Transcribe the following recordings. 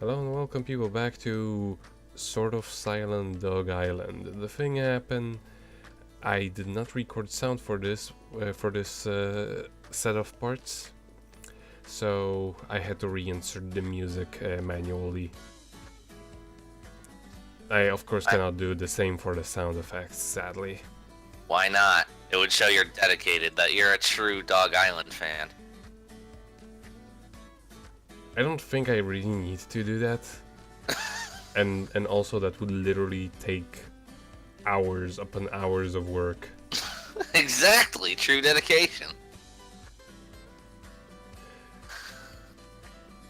Hello and welcome people back to sort of silent DOGE Island. The thing happened, I did not record sound for this set of parts, so I had to reinsert the music manually. I of course cannot do the same for the sound effects, sadly. Why not? It would show you're dedicated, that you're a true DOGE Island fan. I don't think I really need to do that. and also that would literally take hours upon hours of work. Exactly, true dedication.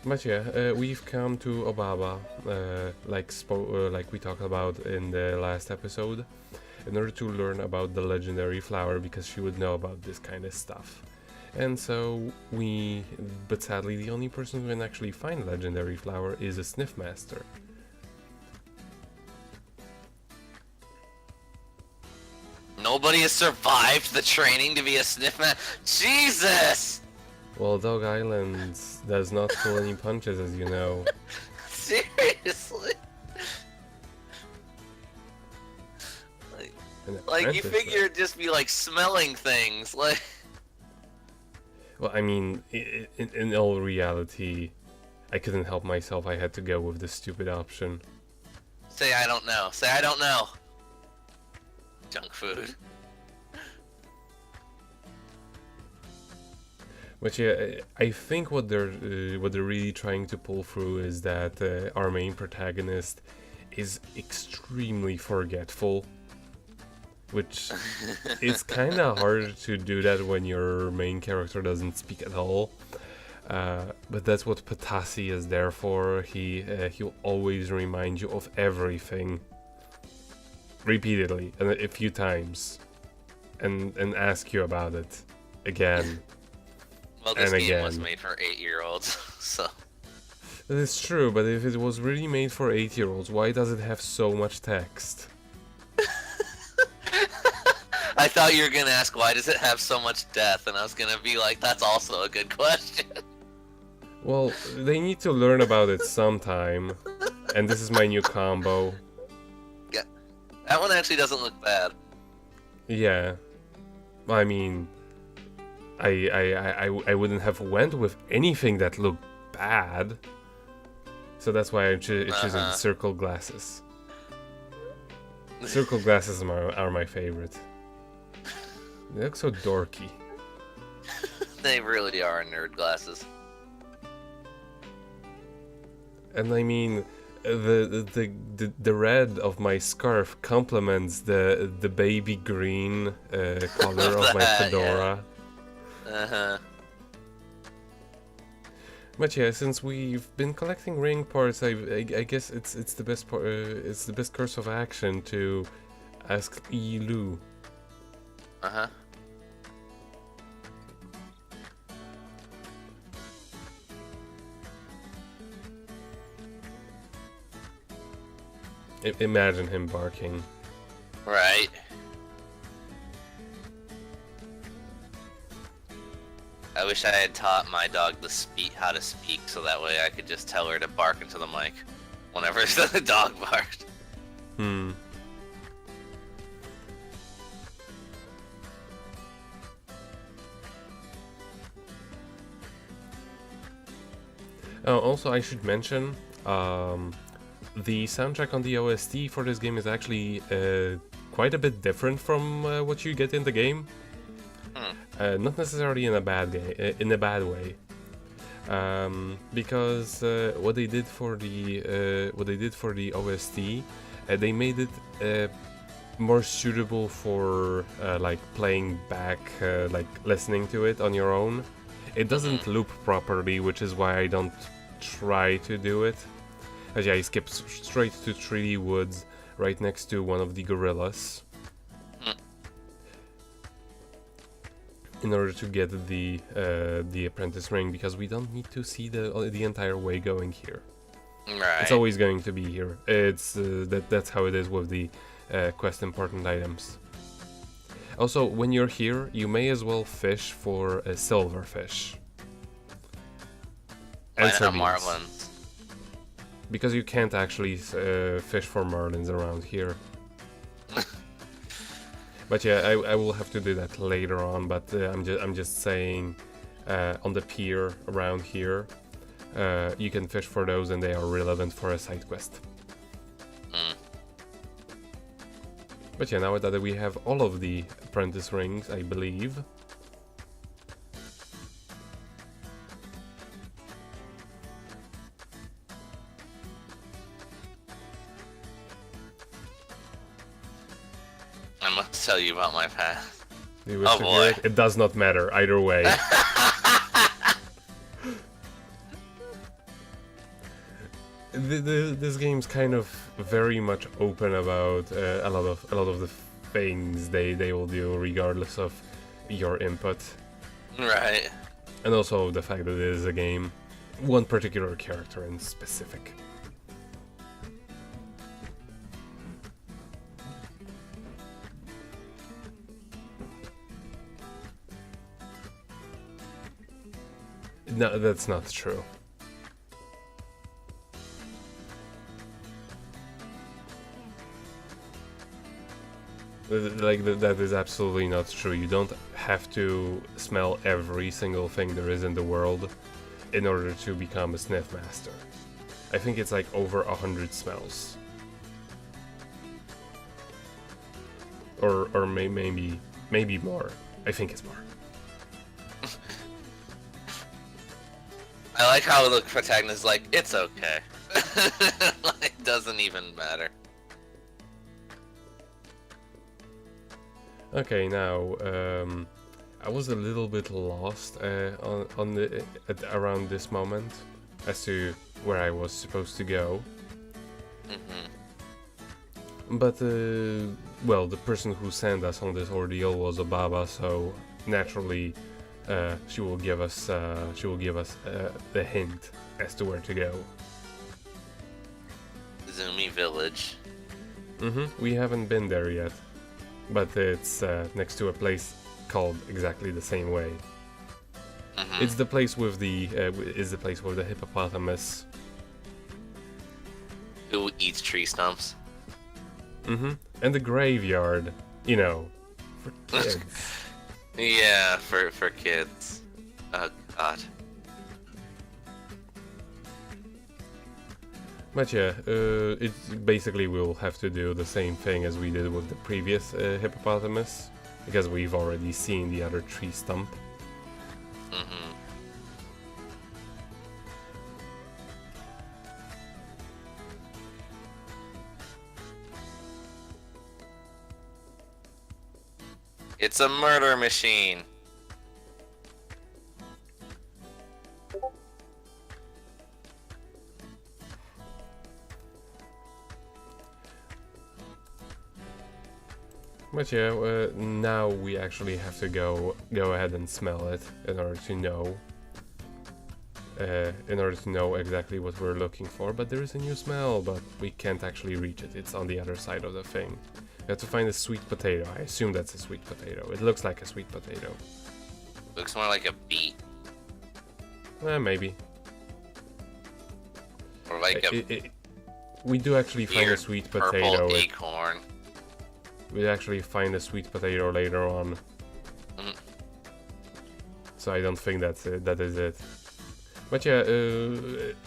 But yeah, we've come to Obaba, like we talked about in the last episode, in order to learn about the legendary flower, because she would know about this kind of stuff. And so but sadly the only person who can actually find legendary flower is a sniff master. Nobody has survived the training to be a sniff man. Jesus! Well, DOGE Island does not pull any punches, as you know. Seriously? Like you figure it'd just be like smelling things, like... Well, I mean, in all reality, I couldn't help myself. I had to go with the stupid option. Say I don't know. Say I don't know. Junk food. But yeah, I think what they're really trying to pull through is that our main protagonist is extremely forgetful, which it's kind of hard to do that when your main character doesn't speak at all. But that's what Patasi is there for. He'll always remind you of everything repeatedly and a few times, and ask you about it again. Well, this and game again. was made for 8-year-olds, so... That is true, but if it was really made for 8-year-olds, why does it have so much text? I thought you were gonna ask why does it have so much death, and I was gonna be like, that's also a good question. Well, they need to learn about it sometime, and this is my new combo. Yeah, that one actually doesn't look bad. Yeah, I mean, I wouldn't have went with anything that looked bad, so that's why I'm choosing the circle glasses. Circle glasses are my favorite. They look so dorky. They really are nerd glasses. And I mean, the red of my scarf complements the baby green color of my fedora. Yeah. But yeah, since we've been collecting ring parts, I guess it's the best it's the best course of action to ask Yilu. Imagine him barking. Right. I wish I had taught my dog how to speak, so that way I could just tell her to bark into the mic whenever the dog barked. Oh, also I should mention, the soundtrack on the OST for this game is actually quite a bit different from what you get in the game. Not necessarily in a bad way, because what they did for the OST, they made it more suitable for like playing back, like listening to it on your own. It doesn't loop properly, which is why I don't try to do it. Yeah, I skipped straight to 3D Woods, right next to one of the gorillas, in order to get the apprentice ring, because we don't need to see the entire way going here. Right. It's always going to be here. It's that's how it is with the quest important items. Also, when you're here, you may as well fish for a silverfish. And Marlins. because you can't actually fish for marlins around here. But yeah, I will have to do that later on. But I'm just saying, on the pier around here, you can fish for those, and they are relevant for a side quest. But yeah, now that we have all of the apprentice rings, I believe. I must tell you about my path. You wish to hear it? It does not matter either way. This game's kind of very much open about a lot of the things they will do regardless of your input. Right. And also the fact that it is a game, one particular character in specific. No, that's not true. That is absolutely not true. You don't have to smell every single thing there is in the world in order to become a sniff master. I think it's like over 100 smells. Or maybe more. I think it's more. I like how the protagonist is like, it's okay. Like, doesn't even matter. Okay, now I was a little bit lost around this moment as to where I was supposed to go. But well, the person who sent us on this ordeal was a Baba, so naturally she will give us the hint as to where to go. Zoomy Village. We haven't been there yet. But it's next to a place called exactly the same way. It's the place with the hippopotamus. Who eats tree stumps? And the graveyard, you know, for kids. Yeah, for kids. Oh god. But yeah, it basically we'll have to do the same thing as we did with the previous hippopotamus, because we've already seen the other tree stump. It's a murder machine. But yeah, now we actually have to go ahead and smell it in order to know exactly what we're looking for. But there is a new smell, but we can't actually reach it. It's on the other side of the thing. We have to find a sweet potato. I assume that's a sweet potato. It looks like a sweet potato. Looks more like a beet. Maybe. Or like we do actually find a sweet potato. Purple acorn. We actually find a sweet potato later on. So I don't think that is it. But yeah,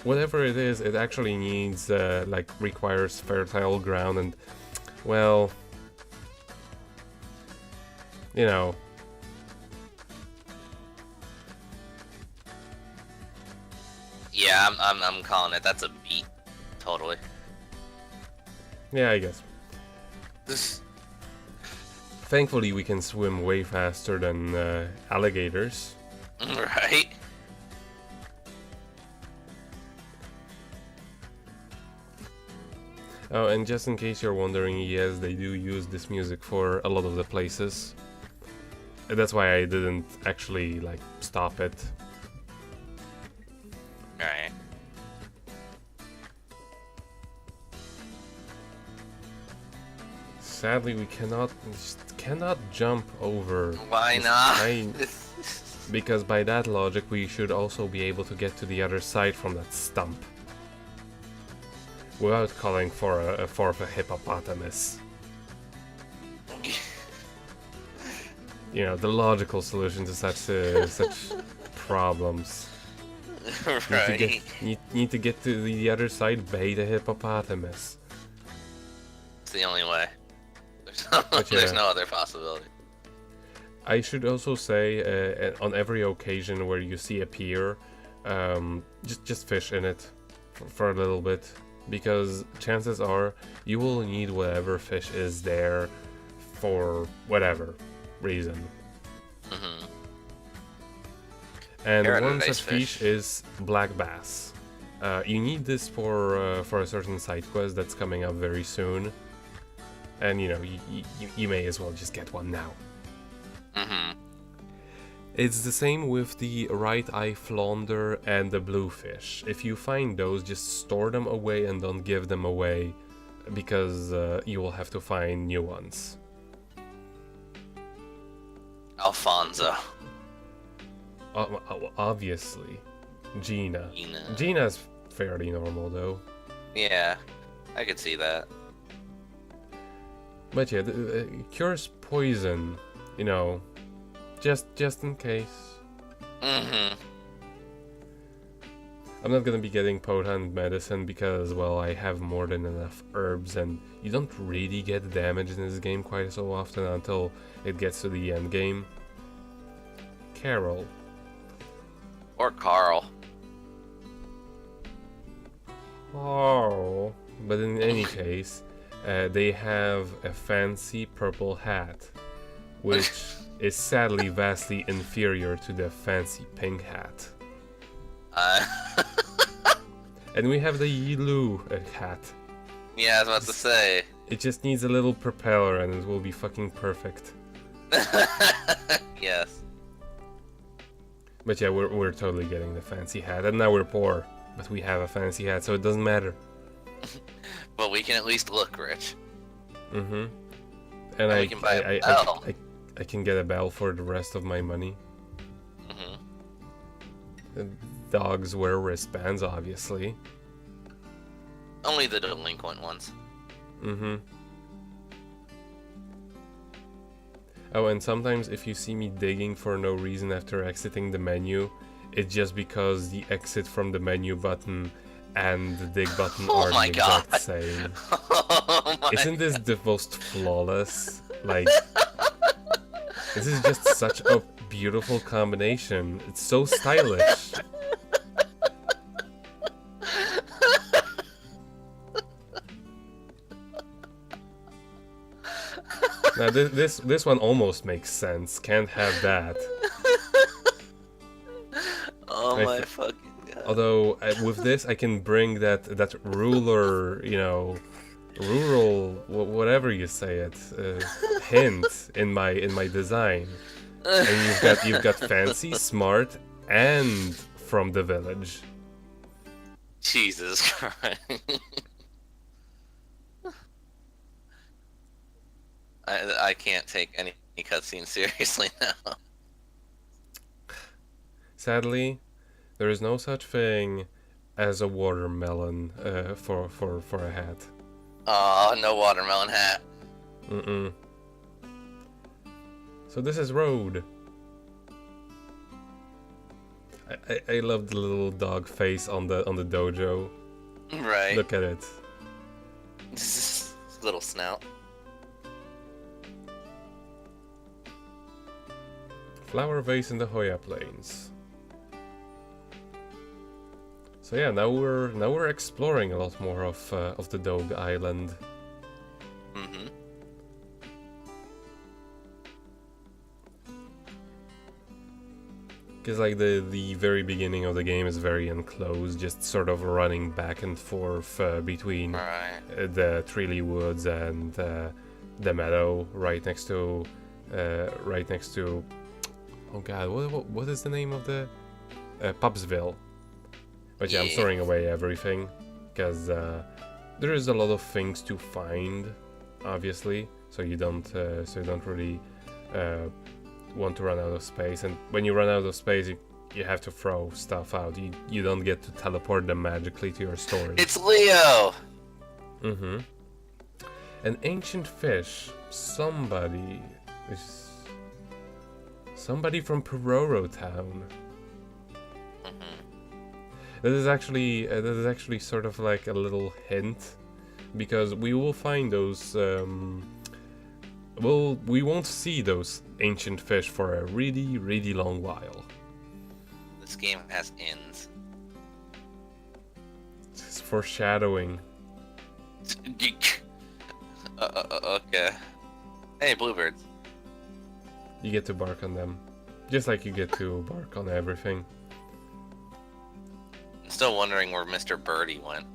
whatever it is, it actually needs, requires fertile ground and, well, you know. Yeah, I'm calling it. That's a beet. Totally. Yeah, I guess. Thankfully, we can swim way faster than alligators. Right. Oh, and just in case you're wondering, yes, they do use this music for a lot of the places. That's why I didn't actually, stop it. Alright. Sadly, we cannot jump over. Why not? Because by that logic, we should also be able to get to the other side from that stump. without calling for a hippopotamus. You know, the logical solution to such problems. Right. Need to get to the other side, bait a hippopotamus. It's the only way. But There's yeah. no other possibility. I should also say, on every occasion where you see a pier, just fish in it for a little bit, because chances are you will need whatever fish is there for whatever reason. Mm-hmm. And one Paradise such fish fish. is black bass. You need this for a certain side quest that's coming up very soon, and you know you may as well just get one now. Mm-hmm. It's the same with the right eye flounder and the bluefish. If you find those, just store them away and don't give them away, because you will have to find new ones. Alfonso. Obviously, Gina. Gina. Gina's fairly normal though. Yeah, I could see that. But yeah, cures poison, you know, just in case. Mm-hmm. I'm not gonna be getting potent medicine because, well, I have more than enough herbs, and you don't really get damage in this game quite so often until it gets to the end game. Carol. Or Carl. Oh, but in any case, they have a fancy purple hat, which is sadly vastly inferior to the fancy pink hat. And we have the Yilu hat. Yeah, I was about to say. It just needs a little propeller and it will be fucking perfect. Yes. But yeah, we're totally getting the fancy hat, and now we're poor, but we have a fancy hat, so it doesn't matter. But we can at least look rich. Mm-hmm. And we can buy a bell. I can get a bell for the rest of my money. Mm-hmm. The dogs wear wristbands, obviously. Only the delinquent ones. Mm-hmm. Oh, and sometimes if you see me digging for no reason after exiting the menu, it's just because the exit from the menu button and the dig button are the exact same. Oh my Isn't this the most flawless? Like, this is just such a beautiful combination. It's so stylish. Now this one almost makes sense. Can't have that. Oh my fucking god. Although with this I can bring that ruler, you know, rural whatever you say it, hint in my design. And you've got fancy, smart, and from the village. Jesus Christ. I can't take any cutscene seriously now. Sadly, there is no such thing as a watermelon for a hat. Oh, no watermelon hat. Mm-mm. So this is Road. I love the little dog face on the dojo. Right. Look at it. Little snout. Flower vase in the Hoya Plains. So yeah, now we're exploring a lot more of the DOGE Island. Mm-hmm. Because like the very beginning of the game is very enclosed, just sort of running back and forth between the Treely Woods and the meadow right next to oh god, what is the name of the Pubsville? But yeah, I'm storing away everything because there is a lot of things to find, obviously, so you don't really want to run out of space. And when you run out of space, you have to throw stuff out. You don't get to teleport them magically to your storage. It's Leo. Mm-hmm. An ancient fish. Somebody from Pororo Town. This is actually sort of like a little hint, because we will find those. We won't see those ancient fish for a really, really long while. This game has ends. It's foreshadowing. Okay. Hey, bluebirds. You get to bark on them, just like you get to bark on everything. I'm still wondering where Mr. Birdie went.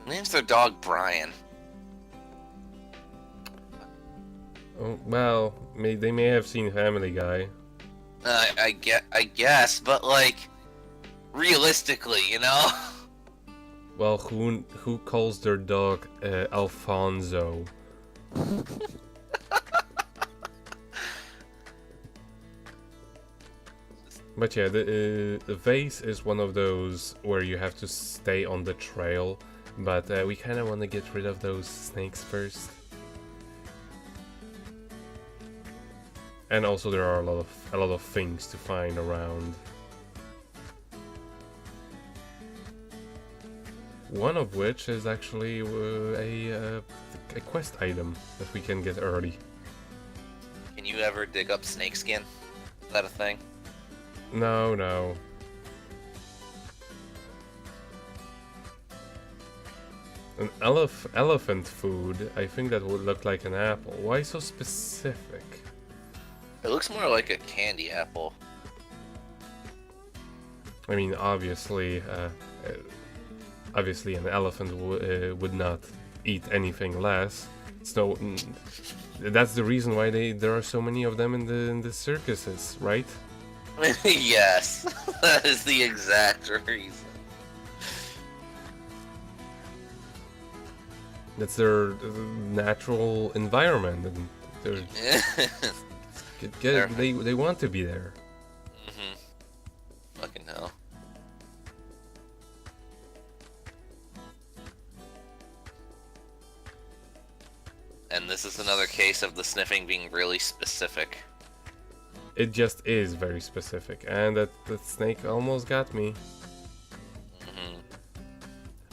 Name's their dog Brian. Oh, well, they may have seen Family Guy. I guess, but like, realistically, you know? Well, who calls their dog Alfonso? But yeah, the vase is one of those where you have to stay on the trail, but we kind of want to get rid of those snakes first. And also there are a lot of things to find around. One of which is actually a quest item that we can get early. Can you ever dig up snakeskin? Is that a thing? No. An elephant food, I think that would look like an apple. Why so specific? It looks more like a candy apple. I mean, obviously an elephant would not eat anything less. So that's the reason why there are so many of them in the circuses, right? Yes, that is the exact reason. That's their natural environment, and they want to be there. Fucking hell. And this is another case of the sniffing being really specific. It just is very specific, and that snake almost got me.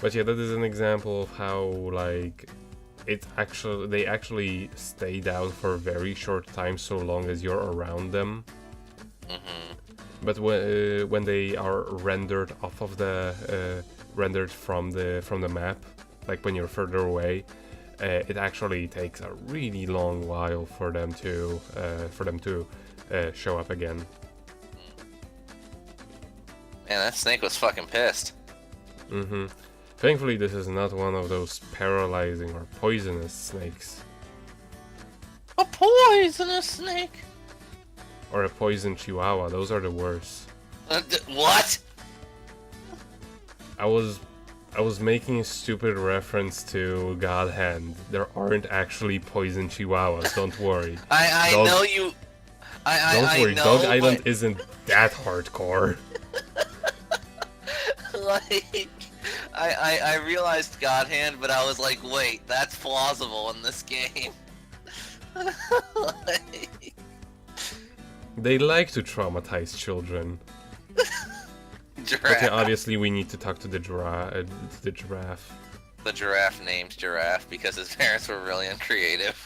But yeah, that is an example of how like they actually stay down for a very short time, so long as you're around them. But when they are rendered off of the rendered from the map, like when you're further away, it actually takes a really long while for them to show up again. Man, that snake was fucking pissed. Thankfully, this is not one of those paralyzing or poisonous snakes. A poisonous snake? Or a poison chihuahua. Those are the worst. What? I was making a stupid reference to God Hand. There aren't actually poison chihuahuas. Don't worry. I know you. Don't worry. know, DOGE Island isn't that hardcore. Like, I realized God Hand, but I was like, wait, that's plausible in this game. Like... They like to traumatize children. Giraffe. Okay, obviously we need to talk to the giraffe. The giraffe named Giraffe because his parents were really uncreative.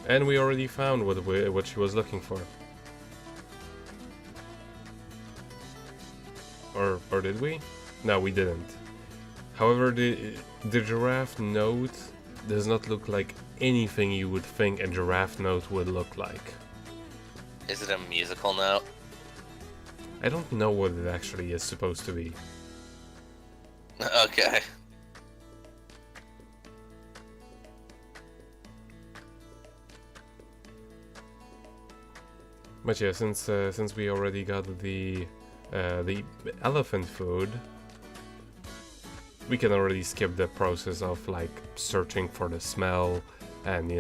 And we already found what she was looking for. Or did we? No, we didn't. However, the giraffe note does not look like anything you would think a giraffe note would look like. Is it a musical note? I don't know what it actually is supposed to be. Okay. But yeah, since we already got the elephant food, we can already skip the process of like searching for the smell and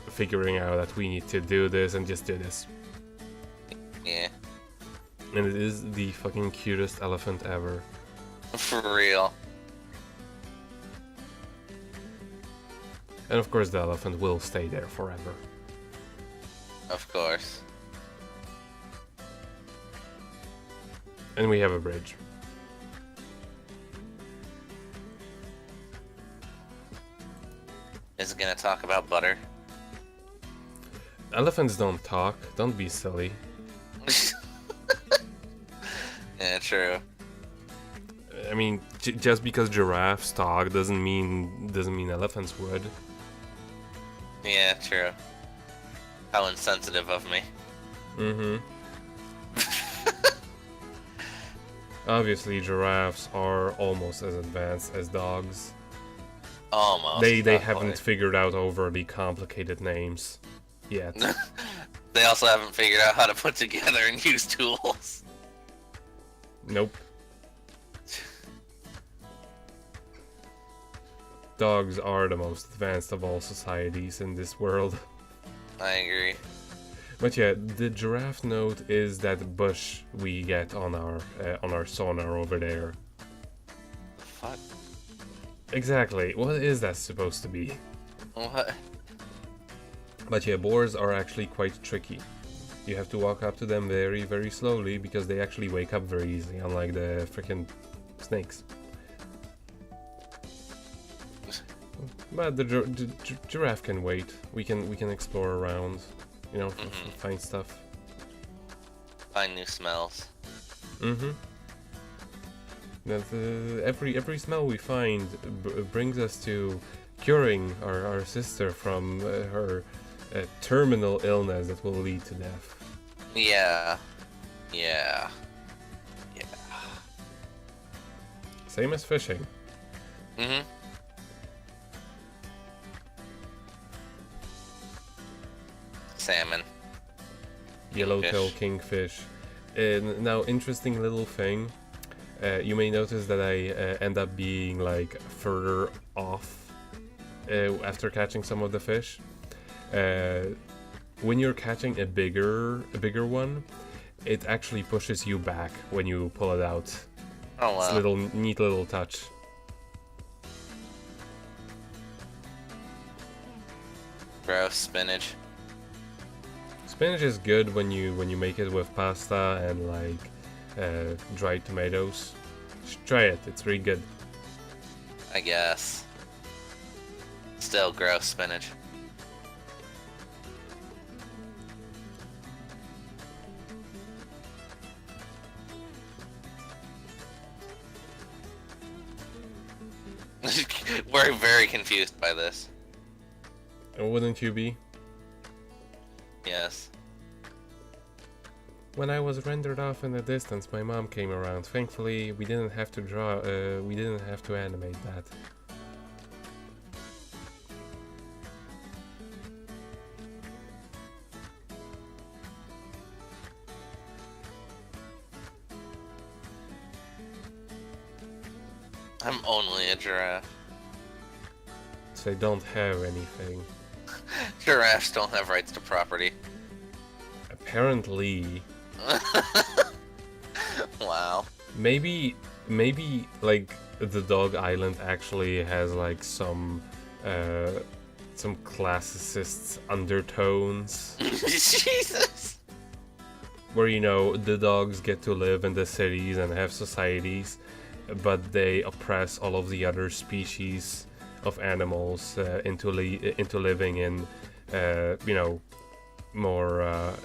figuring out that we need to do this and just do this. Yeah. And it is the fucking cutest elephant ever. For real. And of course the elephant will stay there forever. Of course. And we have a bridge. Is it gonna talk about butter? Elephants don't talk, don't be silly. Yeah, true. I mean, just because giraffes talk doesn't mean elephants would. Yeah, true. How insensitive of me. Mm-hmm. Obviously, giraffes are almost as advanced as dogs. Almost. They haven't figured out overly complicated names yet. They also haven't figured out how to put together and use tools. Nope. Dogs are the most advanced of all societies in this world. I agree. But yeah, the giraffe note is that bush we get on our sonar over there. Fuck. Exactly. What is that supposed to be? What? But yeah, boars are actually quite tricky. You have to walk up to them very, very slowly because they actually wake up very easily, unlike the freaking snakes. But the giraffe can wait. We can explore around, you know, find stuff. Find new smells. Mm-hmm. Every smell we find brings us to curing our sister from her terminal illness that will lead to death. Yeah. Yeah. Yeah. Same as fishing. Mm-hmm. Salmon. Yellowtail kingfish. Now, interesting little thing. You may notice that I end up being like further off after catching some of the fish. When you're catching a bigger one, it actually pushes you back when you pull it out. Oh wow. It's a neat little touch. Gross spinach. Spinach is good when you make it with pasta and like dried tomatoes. Try it, it's really good. I guess. Still gross spinach. We're very confused by this. Wouldn't you be? Yes. When I was rendered off in the distance, my mom came around. Thankfully, we didn't have to draw. We didn't have to animate that. I'm only a giraffe. So I don't have anything. Giraffes don't have rights to property. Apparently. Wow. Maybe like the DOGE Island actually has like some classicist undertones. Jesus. Where, you know, the dogs get to live in the cities and have societies, but they oppress all of the other species of animals into living in, you know, more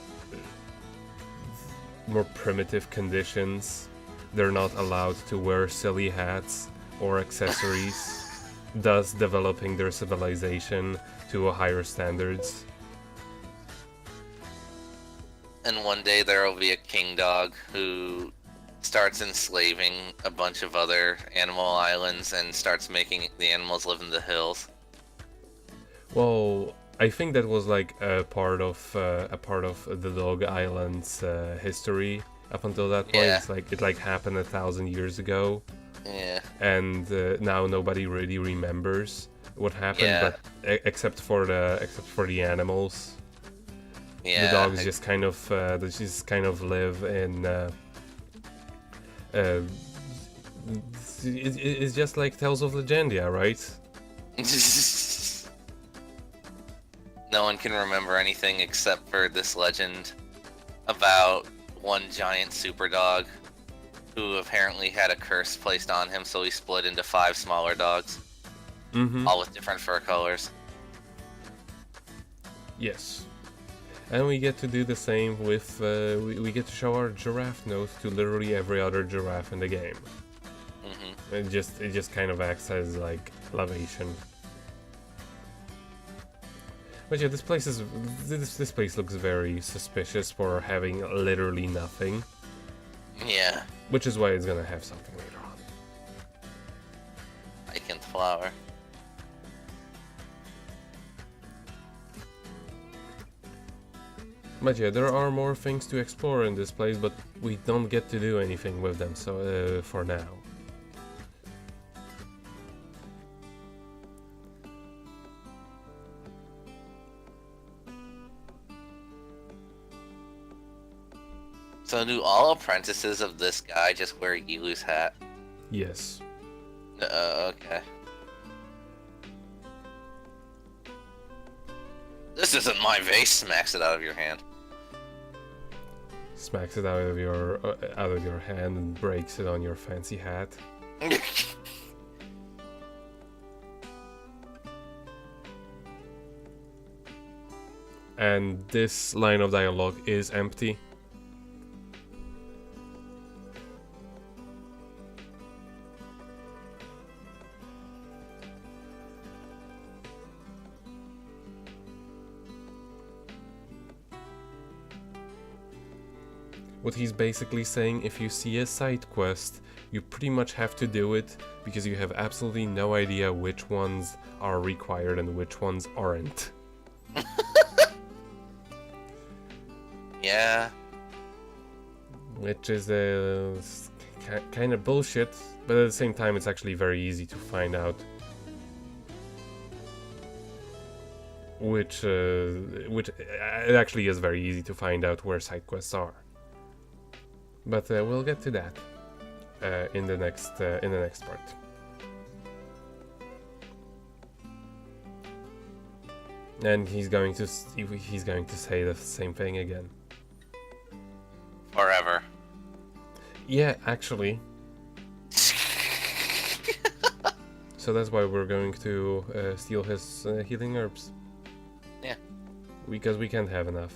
primitive conditions. They're not allowed to wear silly hats or accessories, thus developing their civilization to a higher standards. And one day there will be a king dog who starts enslaving a bunch of other animal islands and starts making the animals live in the hills. Well, I think that was like a part of the DOGE Island's history up until that point. Yeah. It's like it happened 1,000 years ago, Yeah. and now nobody really remembers. what happened, Yeah. but except for the animals, Yeah. the dogs just kind of live in. It's just like Tales of Legendia, right? No one can remember anything except for this legend about one giant super dog who apparently had a curse placed on him, so he split into 5 smaller dogs, all with different fur colors. Yes. And we get to do the same with, we get to show our giraffe nose to literally every other giraffe in the game. It just kind of acts as like elevation. But yeah, this place looks very suspicious for having literally nothing. Yeah. Which is why it's gonna have something later on. Icon flower. But yeah, there are more things to explore in this place, but we don't get to do anything with them, so for now. So do all apprentices of this guy just wear Elu's hat? Yes. Okay. This isn't my vase, smacks it out of your hand. Smacks it out of your hand and breaks it on your fancy hat. And this line of dialogue is empty. What he's basically saying, if you see a side quest, you pretty much have to do it because you have absolutely no idea which ones are required and which ones aren't. Yeah. Which is kind of bullshit, but at the same time it's actually very easy to find out which it actually is very easy to find out where side quests are. But we'll get to that in the next part. And he's going to say the same thing again. Forever. Yeah, actually. So that's why we're going to steal his healing herbs. Yeah. Because we can't have enough.